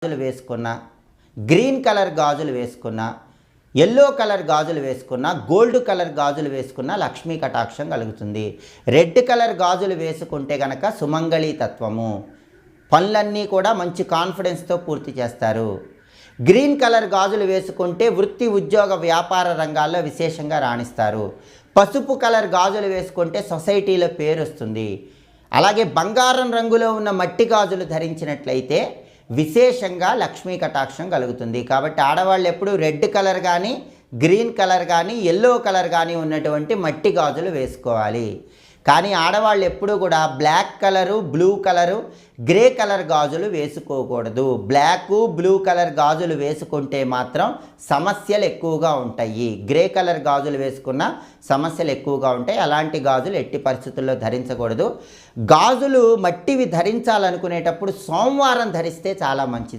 గాజులు వేసుకున్న, green colour గాజులు వేసుకున్న, ఎల్లో కలర్ గాజులు వేసుకున్న, గోల్డ్ కలర్ గాజులు వేసుకున్న లక్ష్మీ కటాక్షం కలుగుతుంది. రెడ్ కలర్ గాజులు వేసుకుంటే గనక సుమంగళి తత్వము, పనులన్నీ కూడా మంచి కాన్ఫిడెన్స్తో పూర్తి చేస్తారు. గ్రీన్ కలర్ గాజులు వేసుకుంటే వృత్తి, ఉద్యోగ, వ్యాపార రంగాల్లో విశేషంగా రాణిస్తారు. పసుపు కలర్ గాజులు వేసుకుంటే సొసైటీలో పేరు వస్తుంది. అలాగే బంగారం రంగులో ఉన్న మట్టి గాజులు ధరించినట్లయితే విశేషంగా లక్ష్మీ కటాక్షం కలుగుతుంది. కాబట్టి ఆడవాళ్ళు ఎప్పుడు రెడ్ కలర్ కానీ, గ్రీన్ కలర్ కానీ, ఎల్లో కలర్ కానీ ఉన్నటువంటి మట్టి గాజులు వేసుకోవాలి. కానీ ఆడవాళ్ళు ఎప్పుడు కూడా black colour, blue colour, grey colour గాజులు వేసుకోకూడదు. బ్లాకు, బ్లూ కలర్ గాజులు వేసుకుంటే మాత్రం సమస్యలు ఎక్కువగా ఉంటాయి. గ్రే కలర్ గాజులు వేసుకున్న సమస్యలు ఎక్కువగా ఉంటాయి. అలాంటి గాజులు ఎట్టి పరిస్థితుల్లో ధరించకూడదు. గాజులు మట్టివి ధరించాలనుకునేటప్పుడు సోమవారం ధరిస్తే చాలా మంచిది.